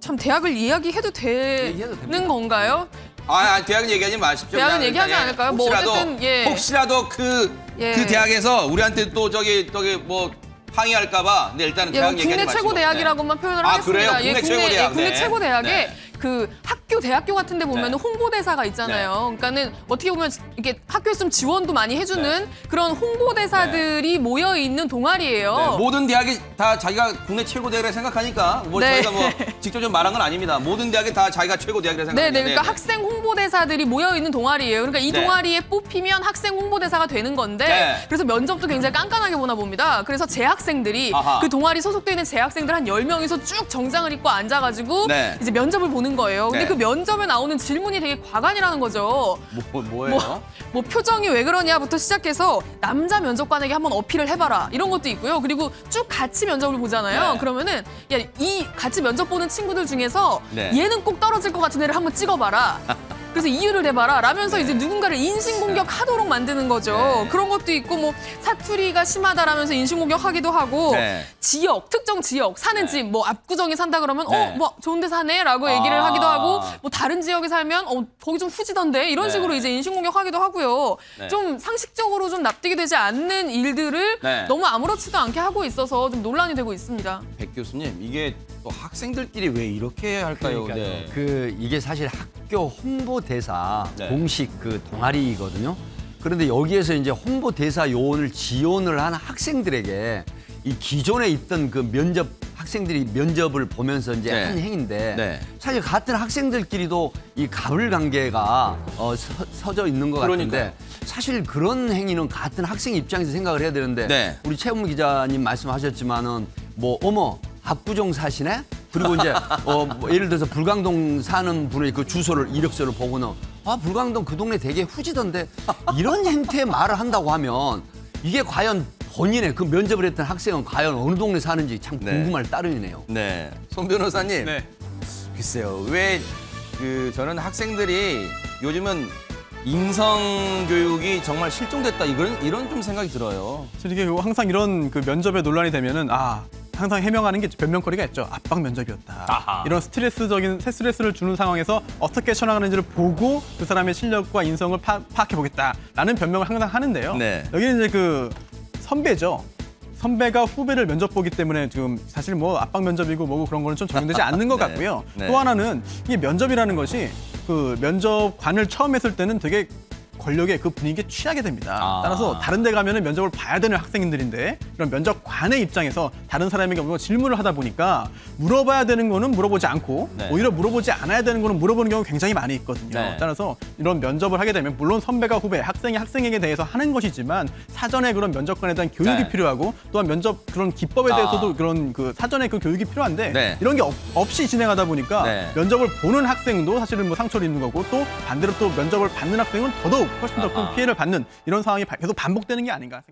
참 대학을 이야기해도 되는 건가요? 대학은 얘기하지 마십시오. 대학은 얘기하지 않을까요? 뭐 어쨌든 혹시라도 그 대학에서 우리한테 또 저기 뭐 항의할까봐. 근데 일단은 대학 얘기하지 마시고. 국내 최고 대학이라고만 표현을 하겠습니다. 그래요? 국내 최고 대학. 국내 최고 대학에 그 대학교 같은 데 보면 홍보대사가 있잖아요. 그러니까는 어떻게 보면 이렇게 학교에 있으면 지원도 많이 해주는 그런 홍보대사들이 모여 있는 동아리예요. 모든 대학이 다 자기가 국내 최고 대학이라 생각하니까 저희가 뭐 직접 좀 말한 건 아닙니다. 모든 대학이 다 자기가 최고 대학이라 생각합니다. 그러니까 학생 홍보대사들이 모여 있는 동아리예요. 그러니까 이 동아리에 뽑히면 학생 홍보대사가 되는 건데 그래서 면접도 굉장히 깐깐하게 보나 봅니다. 그래서 재학생들이 그 동아리 소속돼 있는 재학생들 한 10명이서 쭉 정장을 입고 앉아가지고 이제 면접을 보는 거예요. 근데 그 면접에 나오는 질문이 되게 과간이라는 거죠. 뭐예요? 뭐 표정이 왜 그러냐부터 시작해서 남자 면접관에게 한번 어필을 해봐라 이런 것도 있고요. 그리고 쭉 같이 면접을 보잖아요. 그러면은 이 같이 면접 보는 친구들 중에서 얘는 꼭 떨어질 것 같은 애를 한번 찍어봐라. 그래서 이유를 내봐라 라면서 이제 누군가를 인신공격하도록 만드는 거죠. 그런 것도 있고 뭐 사투리가 심하다라면서 인신공격하기도 하고 특정 지역 사는 집 뭐 압구정에 산다 그러면 뭐 좋은 데 사네라고 얘기를 하기도 하고 뭐 다른 지역에 살면 거기 좀 후지던데 이런 식으로 이제 인신공격하기도 하고요. 좀 상식적으로 좀 납득이 되지 않는 일들을 너무 아무렇지도 않게 하고 있어서 좀 논란이 되고 있습니다. 백 교수님, 이게 또 학생들끼리 왜 이렇게 할까요? 이게 사실 학교 홍보대사 공식 그 동아리거든요. 그런데 여기에서 이제 홍보대사 요원을 지원을 하는 학생들에게 이 기존에 있던 그 학생들이 면접을 보면서 이제 한 행인데 사실 같은 학생들끼리도 이 갑을 관계가 서져 있는 것 같은데 사실 그런 행위는 같은 학생 입장에서 생각을 해야 되는데 우리 최은무 기자님 말씀하셨지만은 뭐 어머 압구정 사시네? 그리고 이제 뭐 예를 들어서 불광동 사는 분의 그 주소를 이력서를 보고는 불광동 그 동네 되게 후지던데 이런 형태의 말을 한다고 하면 이게 과연 본인의 그 면접을 했던 학생은 과연 어느 동네 사는지 참 궁금할 따름이네요. 송 변호사님, 글쎄요, 왜 저는 학생들이 요즘은 인성 교육이 정말 실종됐다 이런 좀 생각이 들어요. 이게 항상 이런 그 면접에 논란이 되면은 항상 해명하는 게 변명거리가 있죠. 압박 면접이었다. 이런 스트레스를 주는 상황에서 어떻게 처나가는지를 보고 그 사람의 실력과 인성을 파악해 보겠다라는 변명을 항상 하는데요. 여기는 이제 그 선배죠. 선배가 후배를 면접 보기 때문에 지금 사실 뭐 압박 면접이고 뭐고 그런 거는 좀 적용되지 않는 것 같고요. 또 하나는 이게 면접이라는 것이 그 면접관을 처음 했을 때는 되게 권력의 그 분위기에 취하게 됩니다. 따라서 다른 데 가면은 면접을 봐야 되는 학생들인데 이런 면접관의 입장에서 다른 사람에게 뭔가 질문을 하다 보니까 물어봐야 되는 거는 물어보지 않고 오히려 물어보지 않아야 되는 거는 물어보는 경우가 굉장히 많이 있거든요. 따라서 이런 면접을 하게 되면 물론 선배가 후배, 학생이 학생에게 대해서 하는 것이지만 사전에 그런 면접관에 대한 교육이 필요하고 또한 면접 그런 기법에 대해서도 그런 그 사전에 그 교육이 필요한데 이런 게 없이 진행하다 보니까 면접을 보는 학생도 사실은 뭐 상처를 입는 거고 또 반대로 또 면접을 받는 학생은 더더욱 훨씬 더 큰 피해를 받는 이런 상황이 계속 반복되는 게 아닌가 생각합니다.